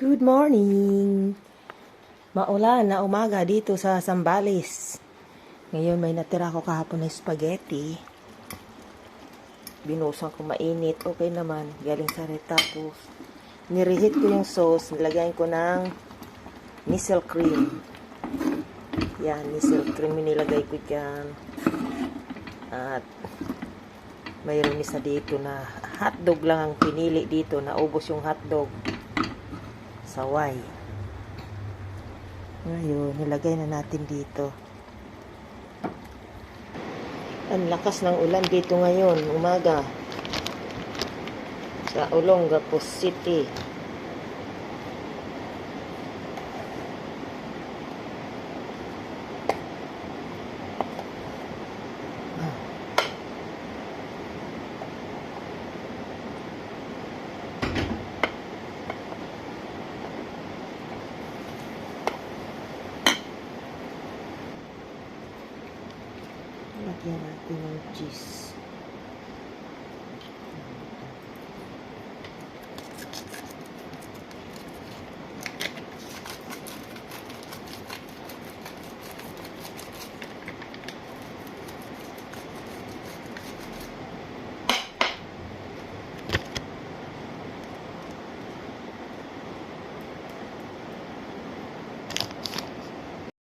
Good morning! Maulan na umaga dito sa Zambales. Ngayon may natira ako kahapon na spaghetti. Binusan ko mainit. Okay naman. Galing sa retapos. Nireheat ko yung sauce. Nilagyan ko ng Nissel cream. Yan, Nissel cream nilagay ko dyan. At mayroon isa dito na hotdog lang ang pinili dito. Naubos yung hotdog. Saway. Ngayon, nilagay na natin dito. Ang lakas ng ulan dito ngayon, umaga. Sa Olongapo City. Lagyan natin ng cheese.